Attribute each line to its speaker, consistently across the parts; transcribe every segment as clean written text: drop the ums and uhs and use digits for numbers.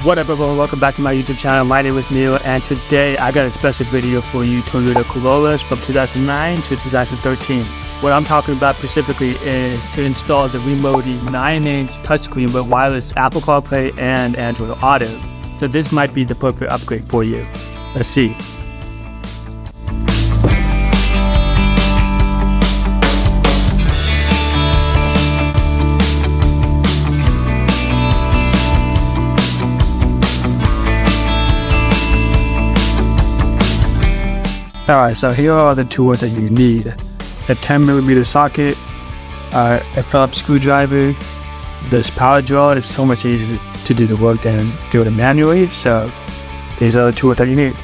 Speaker 1: What up everyone, welcome back to my YouTube channel. My name is Neil and today I got a special video for you Toyota Corollas from 2009 to 2013. What I'm talking about specifically is to install the Rimoody 9-inch touchscreen with wireless Apple Carplay and Android Auto. So this might be the perfect upgrade for you. Let's see. Alright, so here are the tools that you need. A 10mm socket, a Phillips screwdriver, this power drill. Is so much easier to do the work than do it manually, so these are the tools that you need.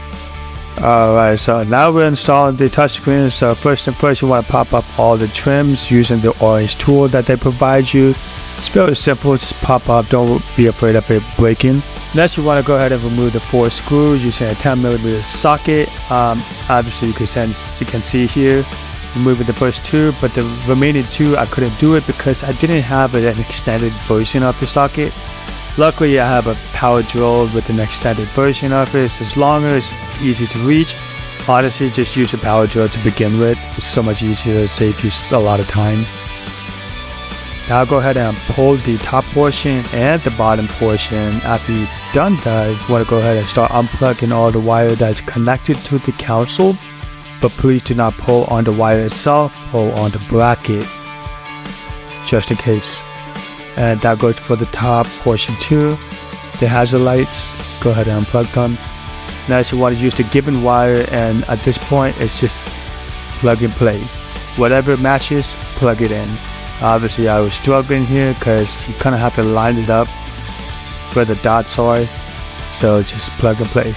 Speaker 1: Alright, so now we're installing the touchscreen. So first and first, you want to pop up all the trims using the orange tool that they provide you. It's very simple, just pop up, don't be afraid of it breaking. Next, you want to go ahead and remove the 4 screws using a 10mm socket. Obviously, you can see here, removing the first 2, but the remaining 2, I couldn't do it because I didn't have an extended version of the socket. Luckily, I have a power drill with an extended version of it. It's longer, it's easy to reach. Honestly, just use a power drill to begin with. It's so much easier to save you a lot of time. Now go ahead and pull the top portion and the bottom portion. After you've done that, you want to go ahead and start unplugging all the wire that's connected to the console. But please do not pull on the wire itself, pull on the bracket, just in case. And that goes for the top portion too. The hazard lights, go ahead and unplug them. Next, you want to use the given wire, and at this point, it's just plug and play. Whatever matches, plug it in. Obviously, I was struggling here because you kind of have to line it up where the dots are, so just plug and play.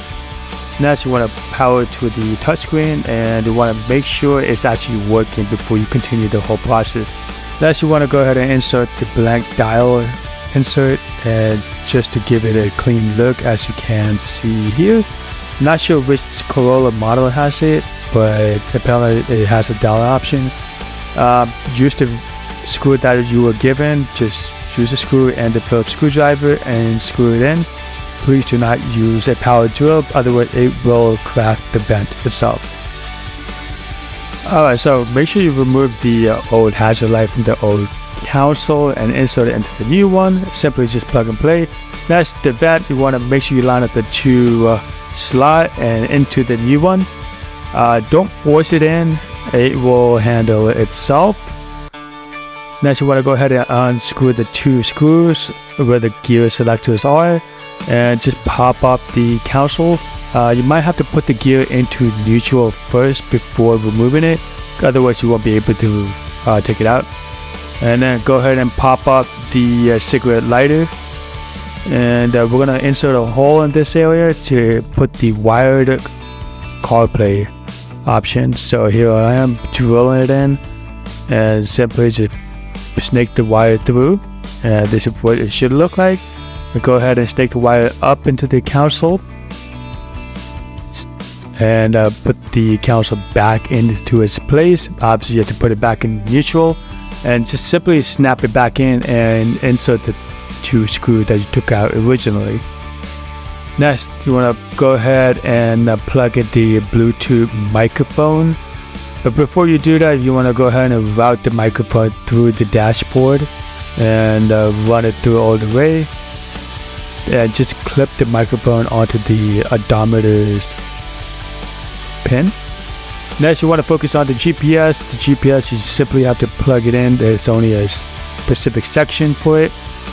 Speaker 1: Next, you want to power to the touchscreen, and you want to make sure it's actually working before you continue the whole process. Next, you want to go ahead and insert the blank dial insert, and just to give it a clean look, as you can see here. I'm not sure which Corolla model has it, but apparently it has a dial option. Use the screw that you were given. Just use a screw and the Phillips screwdriver and screw it in. Please do not use a power drill, otherwise it will crack the vent itself. Alright, so make sure you remove the old hazard light from the old console and insert it into the new one. Simply just plug and play. Next, the vent, you want to make sure you line up the 2 slot and into the new one. Don't force it in, it will handle it itself. Next, you want to go ahead and unscrew the 2 screws where the gear selectors are, and just pop up the console. You might have to put the gear into neutral first before removing it, otherwise you won't be able to take it out. And then go ahead and pop up the cigarette lighter, and we're going to insert a hole in this area to put the wired CarPlay option. So here I am drilling it in, and simply just snake the wire through, and this is what it should look like. We go ahead and snake the wire up into the console, and put the console back into its place. Obviously, you have to put it back in neutral, and just simply snap it back in and insert the 2 screws that you took out originally. Next, you want to go ahead and plug in the Bluetooth microphone. But before you do that, you want to go ahead and route the microphone through the dashboard and run it through all the way. And just clip the microphone onto the odometer's pin. Next, you want to focus on the GPS. The GPS, you simply have to plug it in. There's only a specific section for it.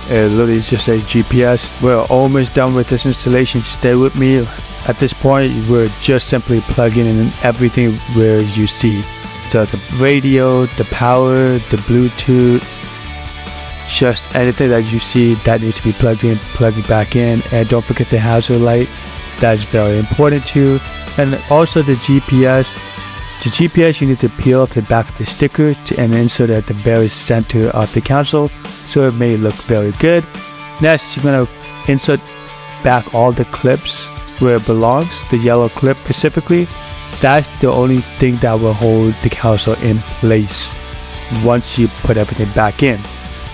Speaker 1: It literally just says GPS. We're almost done with this installation. Stay with me. At this point, we're just simply plugging in everything where you see. So the radio, the power, the Bluetooth, just anything that you see that needs to be plugged in, plug it back in. And don't forget the hazard light. That's very important too. And also the GPS. The GPS, you need to peel off the back of the sticker and insert it at the very center of the console, so it may look very good. Next, you're going to insert back all the clips where it belongs, the yellow clip specifically. That's the only thing that will hold the console in place once you put everything back in.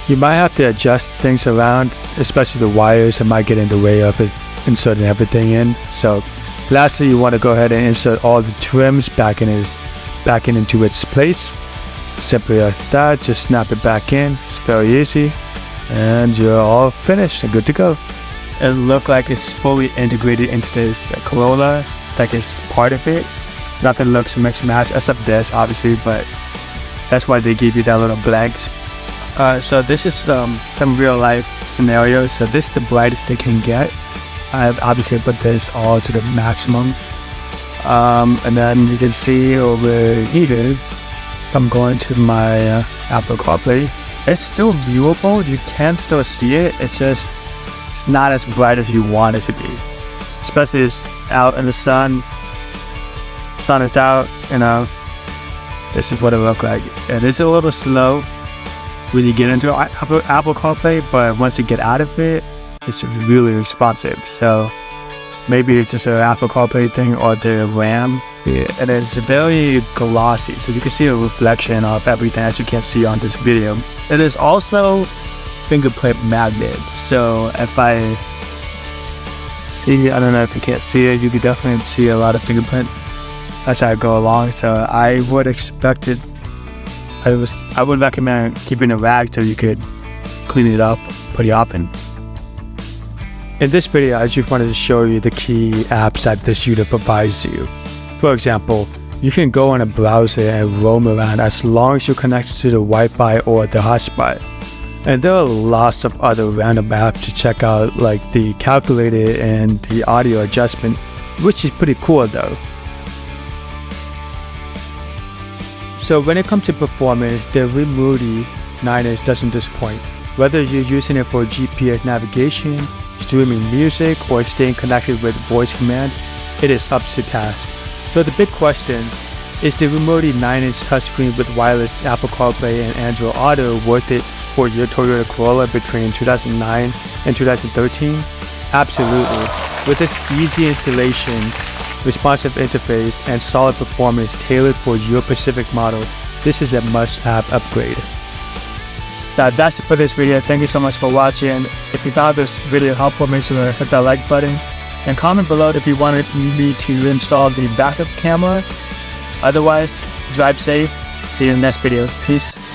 Speaker 1: You might have to adjust things around, especially the wires that might get in the way of it. inserting everything in. So lastly, you want to go ahead and insert all the trims back into its place. Simply like that, just snap it back in. It's very easy, and you're all finished and good to go. It looks like it's fully integrated into this Corolla, like it's part of it. Nothing looks mixed match except this, obviously, but that's why they give you that little blanks. So this is some real life scenarios. So this is the brightest they can get. I've obviously put this all to the maximum. And then you can see over here, I'm going to my Apple CarPlay. It's still viewable. You can still see it. It's not as bright as you want it to be. Especially it's out in the sun. Sun is out, this is what it looks like. It is a little slow when you get into Apple CarPlay, but once you get out of it, it's really responsive. So maybe it's just an Apple CarPlay thing or the RAM. And it's very glossy, so you can see a reflection of everything as you can see on this video. It is also fingerprint magnet. So if I see, I don't know if you can't see it, you can definitely see a lot of fingerprint as I go along. So I would expect it. I would recommend keeping a rag so you could clean it up pretty often. In this video, I just wanted to show you the key apps that this unit provides you. For example, you can go on a browser and roam around as long as you're connected to the Wi-Fi or the hotspot. And there are lots of other random apps to check out, like the calculator and the audio adjustment, which is pretty cool though. So when it comes to performance, the Rimoody 9-inch doesn't disappoint. Whether you're using it for GPS navigation, streaming music, or staying connected with voice command, it is up to task. So the big question, is the Rimoody 9-inch touchscreen with wireless Apple CarPlay and Android Auto worth it for your Toyota Corolla between 2009 and 2013? Absolutely. With its easy installation, responsive interface, and solid performance tailored for your specific model, this is a must-have upgrade. That's it for this video. Thank you so much for watching. If you found this video helpful, make sure to hit that like button and comment below if you wanted me to install the backup camera. Otherwise, drive safe. See you in the next video. Peace.